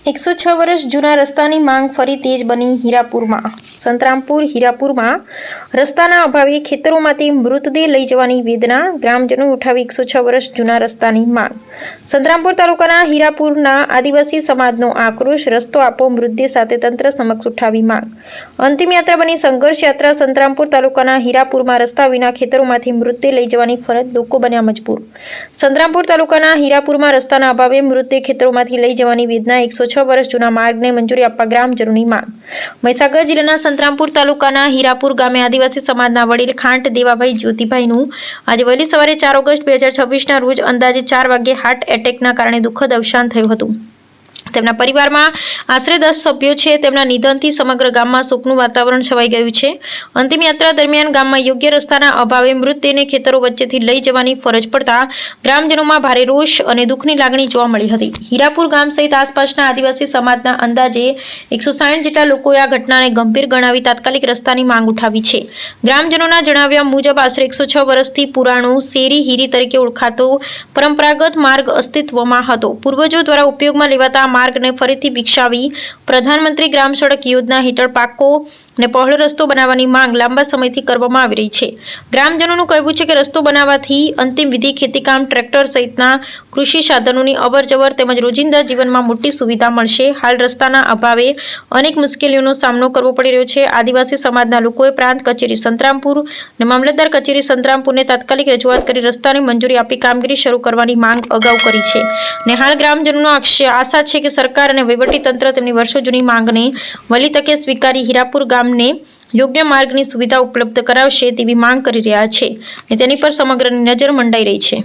106 વર્ષ જૂના રસ્તાની માંગ ફરી તેજ બની હીરાપુરમાં। સંતરામપુર હીરાપુરમાં રસ્તાના અભાવે ખેતરોમાંથી મૃતદેહ લઈ જવાની વેદના, ગ્રામજનો ઉઠાવી 106 વર્ષ જૂના રસ્તાની માંગ। સંતરામપુર તાલુકાના હીરાપુરના આદિવાસી સમાજનો આક્રોશ, રસ્તો આપો, મૃતદેહ સાથે તંત્ર સમક્ષ ઉઠાવી માંગ। અંતિમ યાત્રા બની સંઘર્ષ યાત્રા। સંતરામપુર તાલુકાના હીરાપુરમાં રસ્તા વિના ખેતરોમાંથી મૃતદેહ લઈ જવાની ફરજ, લોકો બન્યા મજબૂર। સંતરામપુર તાલુકાના હીરાપુરમાં રસ્તાના અભાવે મૃતદેહ ખેતરોમાંથી લઈ જવાની વેદના, 106 વર્ષ જૂના માર્ગને મંજૂરી આપવા ગ્રામજનોની માંગ। મહીસાગર જિલ્લાના સંતરામપુર તાલુકાના હીરાપુર ગામે આદિવાસી સમાજના વડીલ ખાંટ દેવાભાઈ જ્યોતિભાઈનું આજે વહેલી સવારે 4 ઓગસ્ટ 2026ના રોજ અંદાજે 4 વાગ્યે હાર્ટ એટેકના કારણે દુઃખદ અવસાન થયું હતું। તેમના પરિવારમાં આશરે 10 સભ્યો છે। તેમના નિધનથી સમગ્ર ગામમાં શોકનું વાતાવરણ છવાઈ ગયું છે। અંતિમ યાત્રા દરમિયાન ગામમાં યોગ્ય રસ્તાના અભાવે મૃતદેહને ખેતરો વચ્ચેથી લઈ જવાની ફરજ પડતા ગ્રામજનોમાં ભારે રોષ અને દુઃખની લાગણી જોવા મળી હતી। હીરાપુર ગામ સહિત આસપાસના આદિવાસી સમાજના અંદાજે 160 જેટલા લોકોએ આ ઘટનાને ગંભીર ગણાવી તાત્કાલિક રસ્તાની માંગ ઉઠાવી છે। ગ્રામજનોના જણાવ્યા મુજબ આશરે 106 વર્ષથી પુરાણો શેરી હીરી તરીકે ઓળખાતો પરંપરાગત માર્ગ અસ્તિત્વમાં હતો। પૂર્વજો દ્વારા ઉપયોગમાં લેવાતા માર્ગને ફરીથી વિકસાવી પ્રધાનમંત્રી ગ્રામ સડક યોજના હેઠળ પાકો અને પહોળો રસ્તો બનાવવાની માંગ લાંબા સમયથી કરવામાં આવી રહી છે। ગ્રામજનોનું કહેવું છે કે રસ્તો બનાવવાથી અંતિમ વિધિ, ખેતીકામ, ટ્રેક્ટર સહિતના કૃષિ સાધનોની અવરજવર તેમજ રોજિંદા જીવનમાં મોટી સુવિધા મળશે। હાલ રસ્તાના અભાવે અનેક મુશ્કેલીઓનો સામનો કરવો પડી રહ્યો છે। આદિવાસી સમાજના લોકોએ પ્રાંત કચેરી સંતરામપુર અને મામલતદાર કચેરી સંતરામપુરને તાત્કાલિક રજૂઆત કરી રસ્તાની મંજૂરી આપી કામગીરી શરૂ કરવાની માંગ અગાઉ કરી છે અને હાલ ગ્રામજનોનો આશા છે કે સરકાર અને વહીવટીતંત્ર તેમની વર્ષો જૂની માંગને વહેલી તકે સ્વીકારી હીરાપુર ગામને યોગ્ય માર્ગની સુવિધા ઉપલબ્ધ કરાવશે તેવી માંગ કરી રહ્યા છે અને તેની પર સમગ્રની નજર મંડાઈ રહી છે।